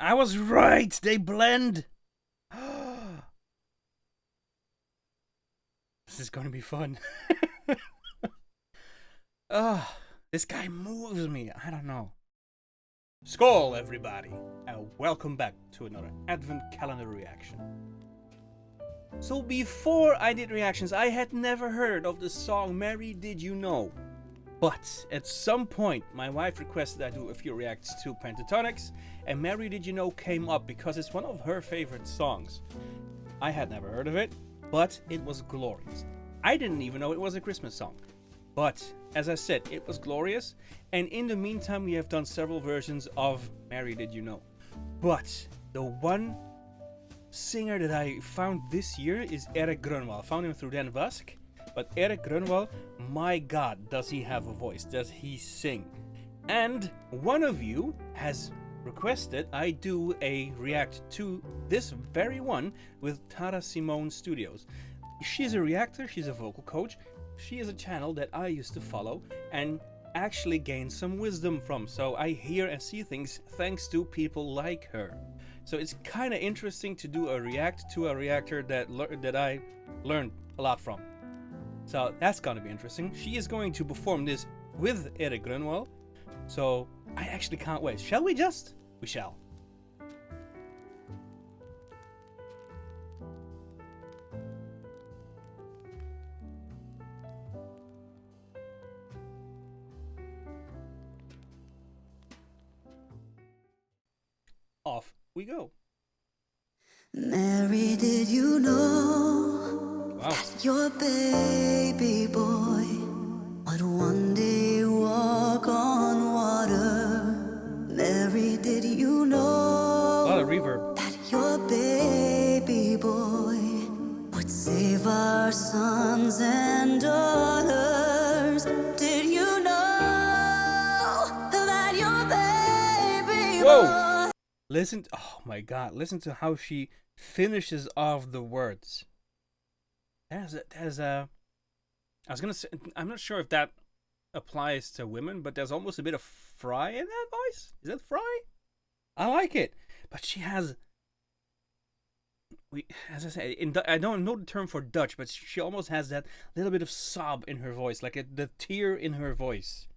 I was right. They blend. This is going to be fun. This guy moves me. I don't know. Skål, everybody, and welcome back to another Advent Calendar reaction. So before I did reactions, I had never heard of the song Mary Did You Know? But at some point, my wife requested I do a few reacts to Pentatonics, and Mary Did You Know came up because it's one of her favorite songs. I had never heard of it, but it was glorious. I didn't even know it was a Christmas song. But, as I said, it was glorious, and in the meantime we have done several versions of Mary Did You Know? But the one singer that I found this year is Erik Grönwall. I found him through Dan Vask, but Erik Grönwall, my god, does he have a voice, does he sing. And one of you has requested I do a react to this very one with Tara Simone Studios. She's a reactor, she's a vocal coach. She is a channel that I used to follow and actually gain some wisdom from. So I hear and see things thanks to people like her. So it's kind of interesting to do a react to a reactor that I learned a lot from. So that's gonna be interesting. She is going to perform this with Erik Grönwall. So I actually can't wait. Shall we just? We shall. Off we go. Mary, did you know that your baby boy would one day walk on water? Mary, did you know A lot of reverb. that your baby boy would save our sons and daughters? Did you know that your baby boy... Listen, oh my god, listen to how she finishes off the words. I was gonna say, I'm not sure if that applies to women, but there's almost a bit of fry in that voice. Is that fry? I like it. But she has, as I say, I don't know the term for Dutch, but she almost has that little bit of sob in her voice, like the tear in her voice.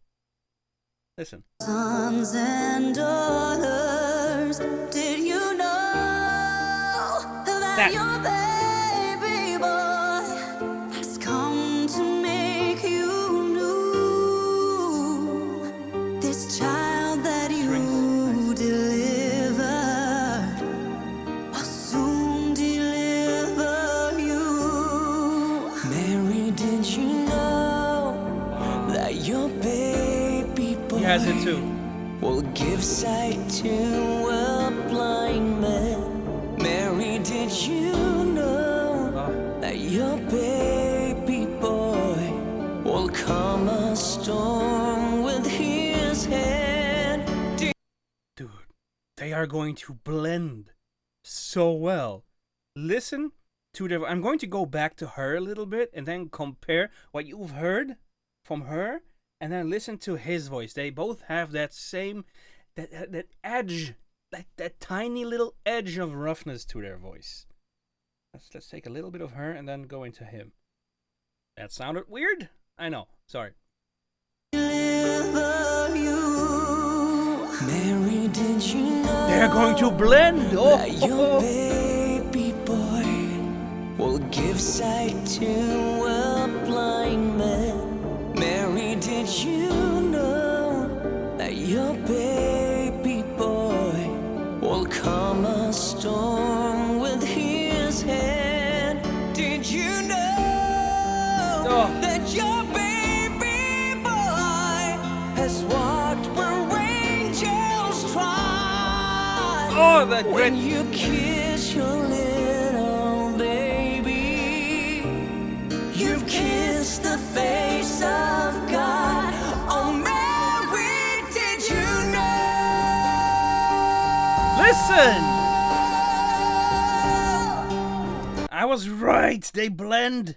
Listen. Sons and daughters, did you know that your baby boy has come to make you new? This child that you delivered will soon deliver you. Mary, did you know that your baby boy has it too. Will give sight to a blind man. Mary, did you know that your baby boy will calm a storm with his hand? Dude, they are going to blend so well. Listen to the... I'm going to go back to her a little bit and then compare what you've heard from her and then listen to his voice. They both have that same, that edge, like that tiny little edge of roughness to their voice. Let's take a little bit of her and then go into him. That sounded weird? I know, sorry. Mary, did you know they're going to blend. That your baby boy will give sight to a blind man. Mary, did you know that your baby boy will calm a storm with his hand? Did you know that your baby boy has walked where angels trod? Oh, that great. When you kiss your little baby, you've kissed the face of God. Oh, Mary, did you know? Listen! I was right. They blend.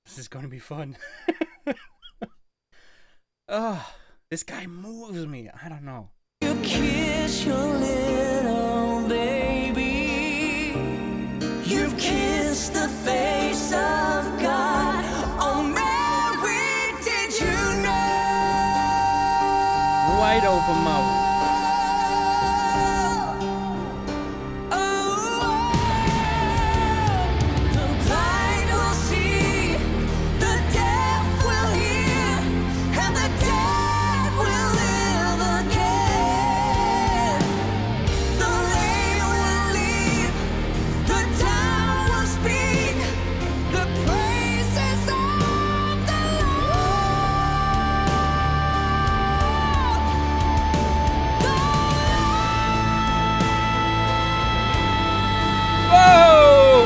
This is going to be fun. This guy moves me. I don't know. You kiss your little baby. You've kissed the face of God. Oh, Mary, did you know? Wide open mouth.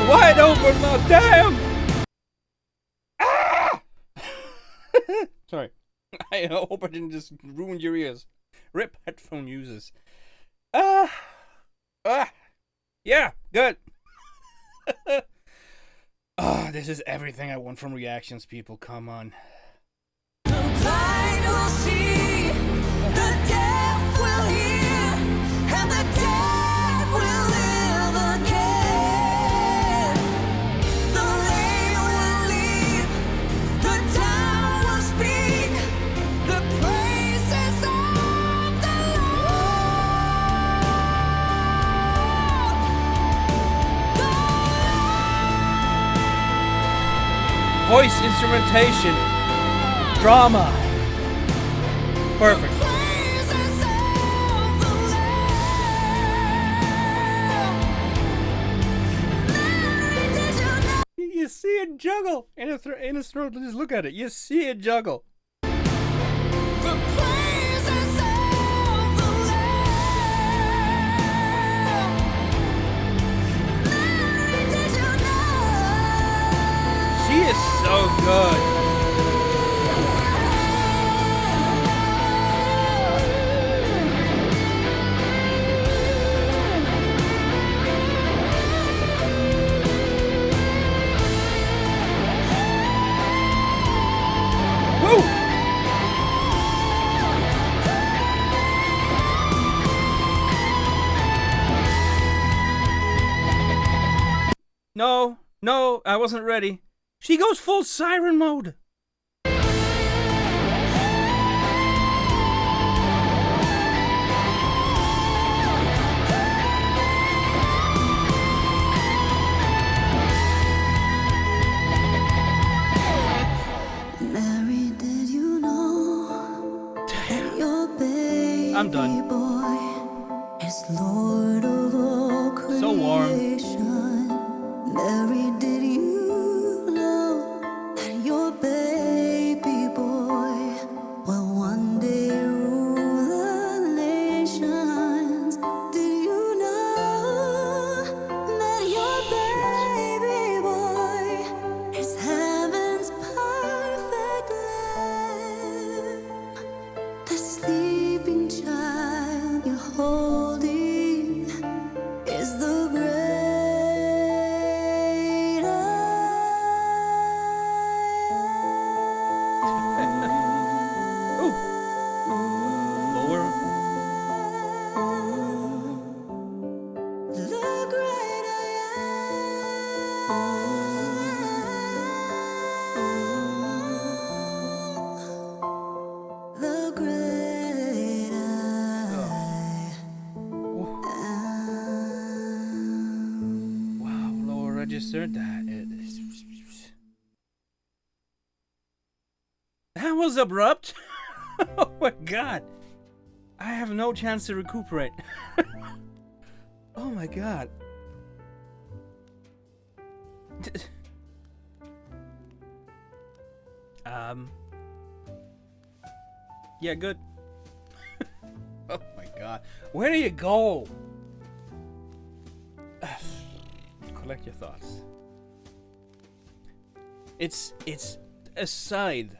Wide open mouth, damn! Ah! Sorry. I hope I didn't just ruin your ears. Rip headphone users. Yeah, good. This is everything I want from reactions, people. Come on. The blind will see, the deaf will hear, and the dead will live again. The lame will leap, the dumb will speak, the praises of the Lord. Voice instrumentation. Drama. Perfect. You see it juggle in his throat. Just look at it. You see it juggle. She is so good. Woo! No, I wasn't ready. She goes full siren mode. Mary, did you know that your baby I'm done. boy is Lord of all creation? So warm. Mary, did you know that your baby boy will one day rule the nations? Did you know that your baby boy is heaven's perfect lamb? The sleeping child you're holding is the great Lower. The great I am. The great I am. Wow, lower register. That was abrupt. Oh my god. I have no chance to recuperate. Oh my god. Yeah, good. Oh my god. Where do you go? Collect your thoughts. It's aside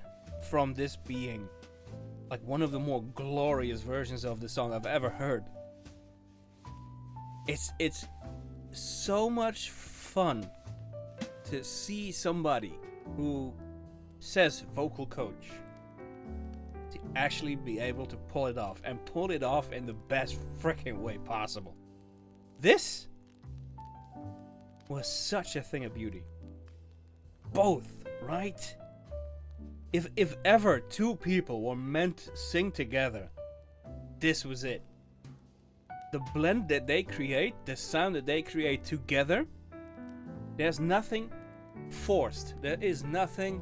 from this being like one of the more glorious versions of the song I've ever heard. It's so much fun to see somebody who says vocal coach to actually be able to pull it off, and pull it off in the best freaking way possible. This was such a thing of beauty. Both, right? If ever two people were meant to sing together, this was it. The blend that they create, the sound that they create together, there's nothing forced. There is nothing,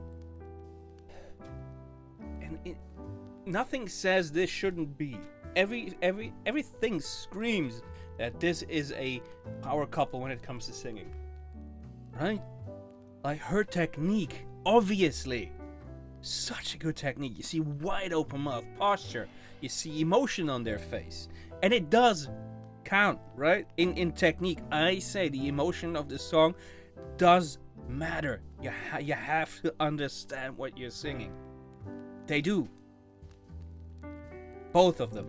and nothing says this shouldn't be. Everything screams that this is a power couple when it comes to singing, right? Like her technique, obviously, such a good technique. You see wide open mouth, posture. You see emotion on their face, and it does count, right? In technique, I say the emotion of the song does matter. You have to understand what you're singing. They do, both of them.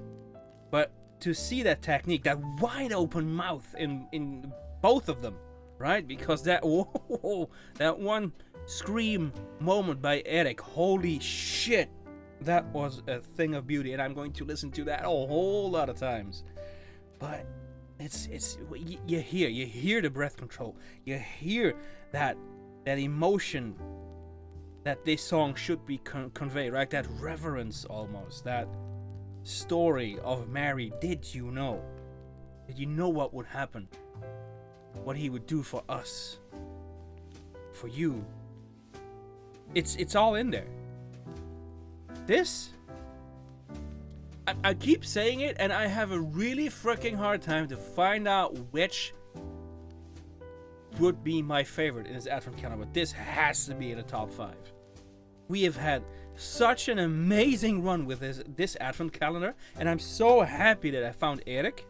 But to see that technique, that wide open mouth in both of them, right? Because that that one scream moment by Erik, holy shit, that was a thing of beauty, and I'm going to listen to that a whole lot of times. But it's you hear the breath control, you hear that emotion that this song should be convey, right? That reverence almost, that story of Mary. Did you know what would happen, what he would do for us, for you? It's all in there. This, I keep saying it, and I have a really freaking hard time to find out which would be my favorite in this Advent calendar, but this has to be in the top 5. We have had such an amazing run with this Advent calendar, and I'm so happy that I found Erik,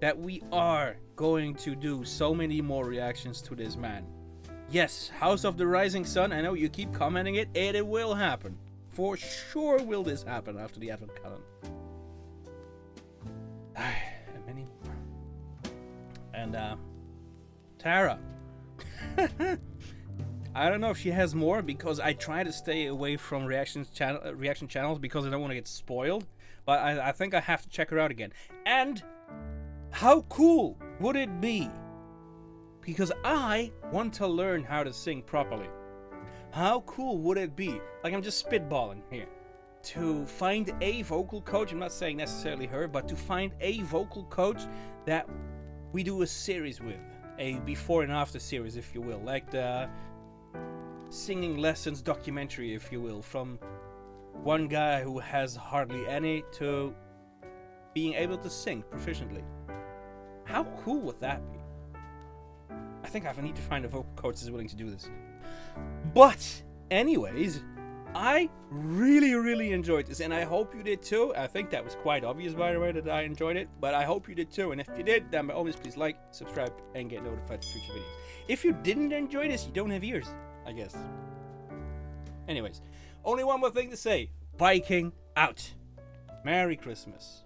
that we are going to do so many more reactions to this man. Yes, House of the Rising Sun, I know you keep commenting it, and it will happen. For sure will this happen after the Advent calendar. And many more. And Tara. I don't know if she has more, because I try to stay away from reaction channels because I don't want to get spoiled. But I think I have to check her out again. And how cool would it be? Because I want to learn how to sing properly. How cool would it be? Like, I'm just spitballing here. To find a vocal coach, I'm not saying necessarily her, but to find a vocal coach that we do a series with. A before and after series, if you will. Like the singing lessons documentary, if you will. From one guy who has hardly any to being able to sing proficiently. How cool would that be? I think I need to find a vocal coach that's willing to do this. But anyways, I really enjoyed this, and I hope you did too. I think that was quite obvious, by the way, that I enjoyed it, but I hope you did too. And if you did, then by all means, please like, subscribe, and get notified for future videos. If you didn't enjoy this, you don't have ears, I guess. Anyways, only one more thing to say. Viking out. Merry Christmas.